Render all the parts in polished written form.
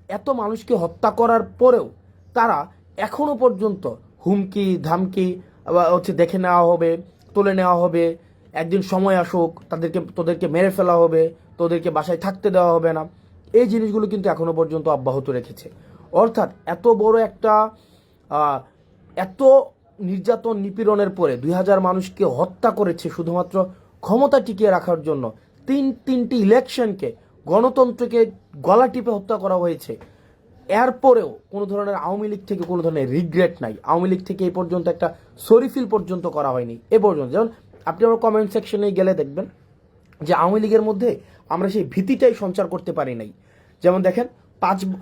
এত মানুষকে হত্যা করার পরেও তারা এখনো পর্যন্ত হুমকি ধামকি হচ্ছে দেখে নেওয়া হবে, তুলে নেওয়া হবে, একদিন সময় আসুক তোদেরকে মেরে ফেলা হবে, তোদেরকে বাসায় থাকতে দেওয়া হবে না, এই জিনিসগুলো কিন্তু এখনো পর্যন্ত অব্যাহত রেখেছে। অর্থাৎ এত বড় একটা এত নির্যাতন নিপীড়নের পরে 2000 মানুষকে হত্যা করেছে শুধুমাত্র ক্ষমতা টিকিয়ে রাখার জন্য। তিনটি ইলেকশনকে, গণতন্ত্রকে গলা টিপে হত্যা করা হয়েছে। এরপরেও কোনো ধরনের আওয়ামী লীগ থেকে কোনো ধরনের রিগ্রেট নাই। আওয়ামী লীগ থেকে এই পর্যন্ত একটা সরি ফিল পর্যন্ত করা হয়নি এ পর্যন্ত। যেমন আপনি আমার কমেন্ট সেকশনে গেলে দেখবেন যে আওয়ামী লীগের মধ্যে আমরা সেই ভীতিটাই সঞ্চার করতে পারি নাই। যেমন দেখেন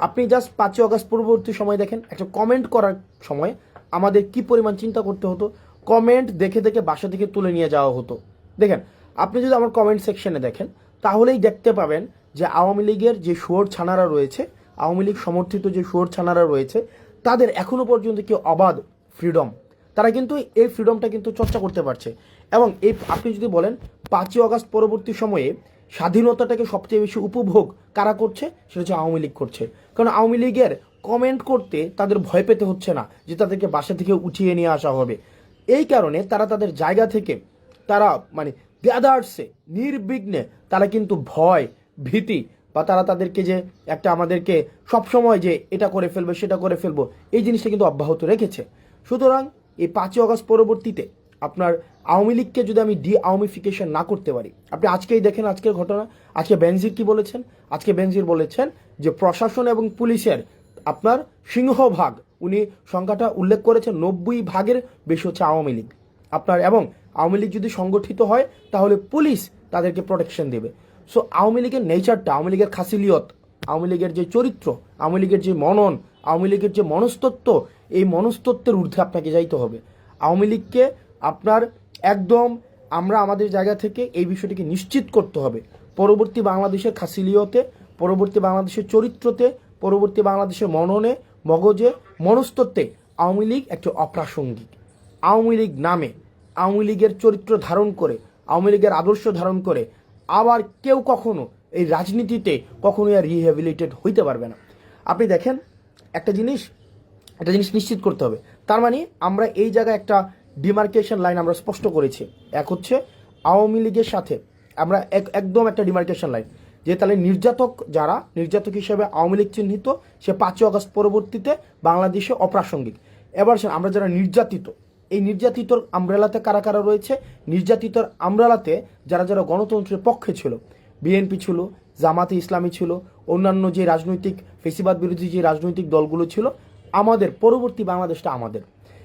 আপনি জাস্ট 5ই অগস্ট পূর্ববর্তী সময় দেখেন, একটা কমেন্ট করার সময় আমাদের কি পরিমাণ চিন্তা করতে হতো। কমেন্ট দেখে দেখে বাসা থেকে তুলে নিয়ে যাওয়া হতো। দেখেন, আপনি যদি আমার কমেন্ট সেকশনে দেখেন তাহলেই দেখতে পাবেন যে আওয়ামী লীগের যে শুয়োর ছানারা রয়েছে, আওয়ামী লীগ সমর্থিত যে শুয়োর ছানারা রয়েছে, তাদের এখনো পর্যন্ত কি অবাধ ফ্রিডম, তারা কিন্তু এই ফ্রিডমটা কিন্তু চর্চা করতে পারছে। এবং এই আপনি যদি বলেন 5ই অগস্ট পরবর্তী সময়ে স্বাধীনতাটাকে সবচেয়ে বেশি উপভোগ কারা করছে, সেটা হচ্ছে আওয়ামী লীগ করছে। কারণ আওয়ামী লীগের কমেন্ট করতে তাদের ভয় পেতে হচ্ছে না যে তাদেরকে বাসা থেকে উঠিয়ে নিয়ে আসা হবে। এই কারণে তারা তাদের জায়গা থেকে তারা মানে দেদারসে নির্বিঘ্নে তারা কিন্তু ভয় ভীতি বা তারা তাদেরকে যে একটা আমাদেরকে সবসময় যে এটা করে ফেলবে সেটা করে ফেলবো, এই জিনিসটা কিন্তু অব্যাহত রেখেছে। সুতরাং এই 5ই অগস্ট পরবর্তীতে আপনার আওয়ামী লীগকে যদি আমি ডি আওয়ামিফিকেশন না করতে পারি, আপনি আজকেই দেখেন আজকের ঘটনা। আজকে বেনজির কি বলেছেন? আজকে বেনজির বলেছেন যে প্রশাসন এবং পুলিশের আপনার সিংহভাগ, উনি সংখ্যাটা উল্লেখ করেছেন, 90% বেশি হচ্ছে আওয়ামী লীগ আপনার। এবং আওয়ামী লীগ যদি সংগঠিত হয় তাহলে পুলিশ তাদেরকে প্রোটেকশন দেবে। সো আওয়ামী লীগের নেচারটা, আওয়ামী লীগের খাসিলিয়ত, আওয়ামী লীগের যে চরিত্র, আওয়ামী লীগের যে মনন, আওয়ামী লীগের যে মনস্তত্ত্ব, এই মনস্তত্ত্বের ঊর্ধ্বে আপনাকে যাইতে হবে। আওয়ামী লীগকে আপনার একদম আমরা আমাদের জায়গা থেকে এই বিষয়টিকে নিশ্চিত করতে হবে। পরবর্তী বাংলাদেশের খাসিলিয়তে, পরবর্তী বাংলাদেশের চরিত্রতে, পরবর্তী বাংলাদেশের মননে, মগজে, মনস্তত্ত্বে আওয়ামী লীগ একটি অপ্রাসঙ্গিক। আওয়ামী লীগ নামে, আওয়ামী লীগের চরিত্র ধারণ করে, আওয়ামী লীগের আদর্শ ধারণ করে আবার কেউ কখনো এই রাজনীতিতে কখনোই আর রিহ্যাবিলিটেড হইতে পারবে না। আপনি দেখেন একটা জিনিস নিশ্চিত করতে হবে। তার মানে আমরা এই জায়গায় একটা ডিমার্কেশন লাইন আমরা স্পষ্ট করেছি। এক হচ্ছে আওয়ামী লীগের সাথে আমরা একদম একটা ডিমার্কেশন লাইন, যে তাহলে নির্যাতক হিসেবে আওয়ামী লীগ চিহ্নিত, সে 5ই অগস্ট পরবর্তীতে বাংলাদেশে অপ্রাসঙ্গিক। এবার আমরা যারা নির্যাতিত, এই নির্যাতিতর আমব্রেলাতে কারা কারা রয়েছে? নির্যাতিতর আমব্রেলাতে যারা যারা গণতন্ত্রের পক্ষে ছিল, বিএনপি ছিল, জামাতে ইসলামী ছিল, অন্যান্য যে রাজনৈতিক ফেসিবাদ বিরোধী যে রাজনৈতিক দলগুলো ছিল। আমাদের পরবর্তী বাংলাদেশটা আমাদের।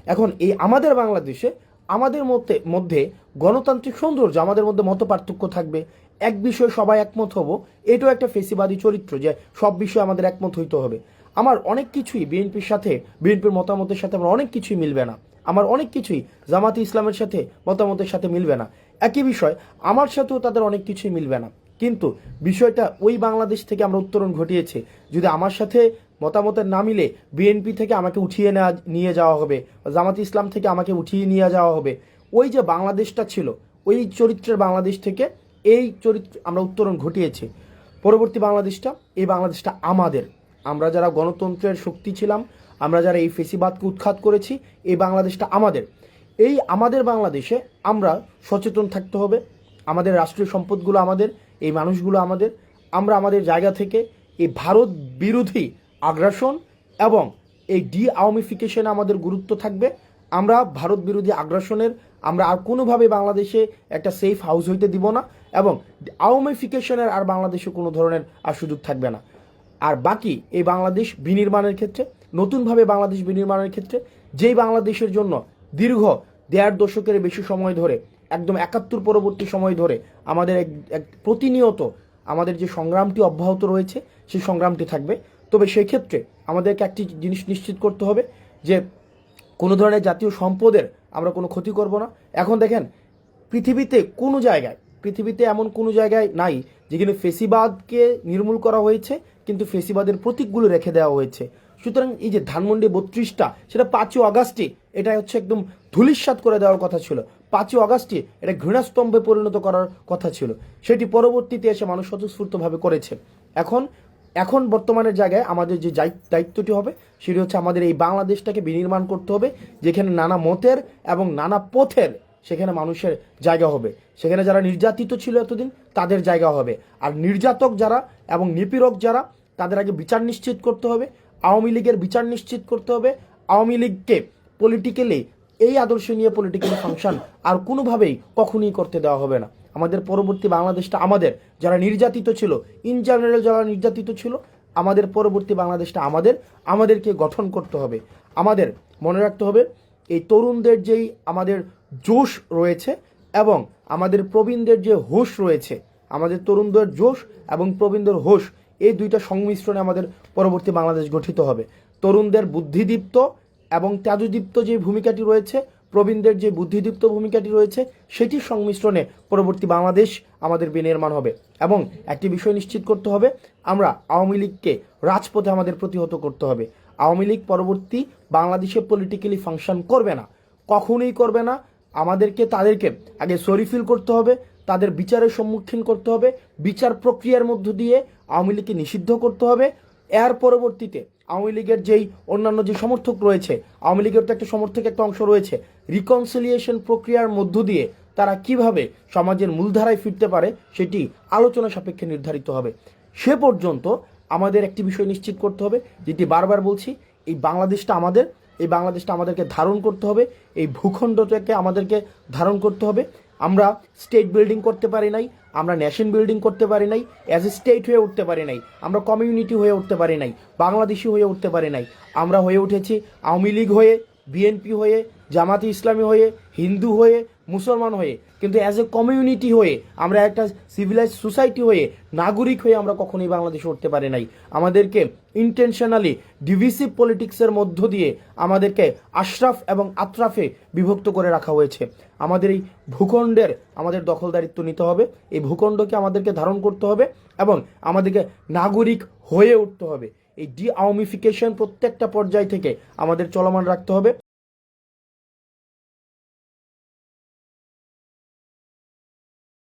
এখন এই আমাদের বাংলাদেশে আমাদের মধ্যে গণতান্ত্রিক সৌন্দর্য, আমাদের মধ্যে মত পার্থক্য থাকবে, এক বিষয়ে সবাই একমত হব, এটাও একটা ফেসিবাদী চরিত্র যে সব বিষয়ে আমাদের একমত হইতে হবে। আমার অনেক কিছুই বিএনপির মতামতের সাথে আমার অনেক কিছুই মিলবে না, আমার অনেক কিছুই জামাতে ইসলামের সাথে মতামতের সাথে মিলবে না। একই বিষয় আমার সাথেও তাদের অনেক কিছুই মিলবে না। কিন্তু বিষয়টা ওই বাংলাদেশ থেকে আমরা উত্তরণ ঘটিয়েছি। যদি আমার সাথে মতামতের না মিলে বিএনপি থেকে আমাকে উঠিয়ে নিয়ে যাওয়া হবে, জামাতে ইসলাম থেকে আমাকে উঠিয়ে নিয়ে যাওয়া হবে, ওই যে বাংলাদেশটা ছিল, ওই চরিত্রের বাংলাদেশ থেকে এই চরিত্র আমরা উত্তরণ ঘটিয়েছি। পরবর্তী বাংলাদেশটা, এই বাংলাদেশটা আমাদের। আমরা যারা গণতন্ত্রের শক্তি ছিলাম, আমরা যারা এই ফেসিবাদকে উৎখাত করেছি, এই বাংলাদেশটা আমাদের। এই আমাদের বাংলাদেশে আমরা সচেতন থাকতে হবে। আমাদের রাষ্ট্রীয় সম্পদগুলো আমাদের, এই মানুষগুলো আমাদের। আমরা আমাদের জায়গা থেকে এই ভারত বিরোধী আগ্রাসন এবং এই ডি আওয়ামিফিকেশনে আমাদের গুরুত্ব থাকবে। আমরা ভারত বিরোধী আগ্রাসনের আমরা আর কোনোভাবে বাংলাদেশে একটা সেফ হাউস হইতে দিব না, এবং আওয়ামিফিকেশনের আর বাংলাদেশে কোনো ধরনের আর সুযোগ থাকবে না। আর বাকি এই বাংলাদেশ বিনির্মাণের ক্ষেত্রে, নতুনভাবে বাংলাদেশ বিনির্মাণের ক্ষেত্রে, যেই বাংলাদেশের জন্য দীর্ঘ 1.5 দশকের বেশি সময় ধরে, একদম 71 পরবর্তী সময় ধরে আমাদের এক প্রতিনিয়ত আমাদের যে সংগ্রামটি অব্যাহত রয়েছে, সেই সংগ্রামটি থাকবে। তবে সেই ক্ষেত্রে আমাদেরকে একটি জিনিস নিশ্চিত করতে হবে যে কোনো ধরনের জাতীয় সম্পদের আমরা কোনো ক্ষতি করব না। এখন দেখেন পৃথিবীতে এমন কোনো জায়গায় নাই যেখানে ফেসিবাদকে নির্মূল করা হয়েছে কিন্তু ফেসিবাদের প্রতীকগুলো রেখে দেওয়া হয়েছে। সুতরাং এই যে ধানমন্ডি 32টা, সেটা 5ই অগাস্টে এটা হচ্ছে একদম ধূলিসাৎ করে দেওয়ার কথা ছিল। 5ই অগাস্টে এটা ঘৃণাস্তম্ভে পরিণত করার কথা ছিল, সেটি পরবর্তীতে এসে মানুষ স্বতঃস্ফূর্তভাবে করেছে। এখন এখন বর্তমানের জায়গায় আমাদের যে দায়িত্বটি হবে সেটি হচ্ছে আমাদের এই বাংলাদেশটাকে বিনির্মাণ করতে হবে, যেখানে নানা মতের এবং নানা পথের সেখানে মানুষের জায়গা হবে, সেখানে যারা নির্যাতিত ছিল এতদিন তাদের জায়গা হবে, আর নির্যাতক যারা এবং নিপীড়ক যারা তাদের আগে বিচার নিশ্চিত করতে হবে। আওয়ামী লীগের বিচার নিশ্চিত করতে হবে। আওয়ামী লীগকে পলিটিক্যালি এই আদর্শ নিয়ে পলিটিক্যালি ফাংশন আর কোনোভাবেই কখনোই করতে দেওয়া হবে না। আমাদের পরবর্তী বাংলাদেশটা আমাদের, যারা নির্যাতিত ছিল ইন জেনারেল যারা নির্যাতিত ছিল, আমাদের পরবর্তী বাংলাদেশটা আমাদেরকে গঠন করতে হবে। আমাদের মনে রাখতে হবে এই তরুণদের যেই আমাদের জোশ রয়েছে এবং আমাদের প্রবীণদের যে হোশ রয়েছে, আমাদের তরুণদের জোশ এবং প্রবীণদের হোশ, এই দুইটা সংমিশ্রণে আমাদের পরবর্তী বাংলাদেশ গঠিত হবে। তরুণদের বুদ্ধিদীপ্ত এবং তেজদীপ্ত যে ভূমিকাটি রয়েছে, প্রবীণদের যে বুদ্ধিদীপ্ত ভূমিকাটি রয়েছে, সেটির সংমিশ্রণে পরবর্তী বাংলাদেশ আমাদের বিনির্মাণ হবে। এবং একটি বিষয় নিশ্চিত করতে হবে, আমরা আওয়ামী লীগকে রাজপথে আমাদের প্রতিহত করতে হবে। আওয়ামী লীগ পরবর্তী বাংলাদেশে পলিটিক্যালি ফাংশন করবে না, কখনোই করবে না। আমাদেরকে তাদেরকে আগে সরি ফিল করতে হবে, তাদের বিচারের সম্মুখীন করতে হবে, বিচার প্রক্রিয়ার মধ্য দিয়ে আওয়ামী লীগকে নিষিদ্ধ করতে হবে। এর পরবর্তীতে আওয়ামী লীগের যেই অন্যান্য যে সমর্থক রয়েছে, আওয়ামী লীগের তো একটা সমর্থক একটা অংশ রয়েছে, রিকনসিলিয়েশন প্রক্রিয়ার মধ্য দিয়ে তারা কিভাবে সমাজের মূলধারায় ফিরতে পারে সেটি আলোচনা সাপেক্ষে নির্ধারিত হবে। সে পর্যন্ত আমাদের একটি বিষয় নিশ্চিত করতে হবে, যেটি বারবার বলছি, এই বাংলাদেশটা আমাদের, এই বাংলাদেশটা আমাদেরকে ধারণ করতে হবে, এই ভূখণ্ডটাকে আমাদেরকে ধারণ করতে হবে। আমরা স্টেট বিল্ডিং করতে পারি নাই, আমরা নেশন বিল্ডিং করতে পারি নাই, অ্যাজ এ স্টেট হয়ে উঠতে পারি নাই, আমরা কমিউনিটি হয়ে উঠতে পারি নাই, বাংলাদেশি হয়ে উঠতে পারি নাই। আমরা হয়ে উঠেছি আওয়ামী লীগ হয়ে, বিএনপি হয়ে, জামাতে ইসলামী হয়ে, হিন্দু হয়ে, মুসলমান হয়ে, কিন্তু অ্যাজ এ কমিউনিটি হয়ে, আমরা একটা সিভিলাইজ সোসাইটি হয়ে, নাগরিক হয়ে আমরা কখনোই বাংলাদেশে উঠতে পারি নাই। আমাদেরকে ইন্টেনশনালি ডিভিসিভ পলিটিক্সের মধ্য দিয়ে আমাদেরকে আশরাফ এবং আতরাফে বিভক্ত করে রাখা হয়েছে। আমাদের এই ভূখণ্ডের আমাদের দখলদারিত্ব নিতে হবে, এই ভূখণ্ডকে আমাদেরকে ধারণ করতে হবে এবং আমাদেরকে নাগরিক হয়ে উঠতে হবে। এই ডি আওয়ামিফিকেশন প্রত্যেকটা পর্যায় থেকে আমাদের চলমান রাখতে হবে।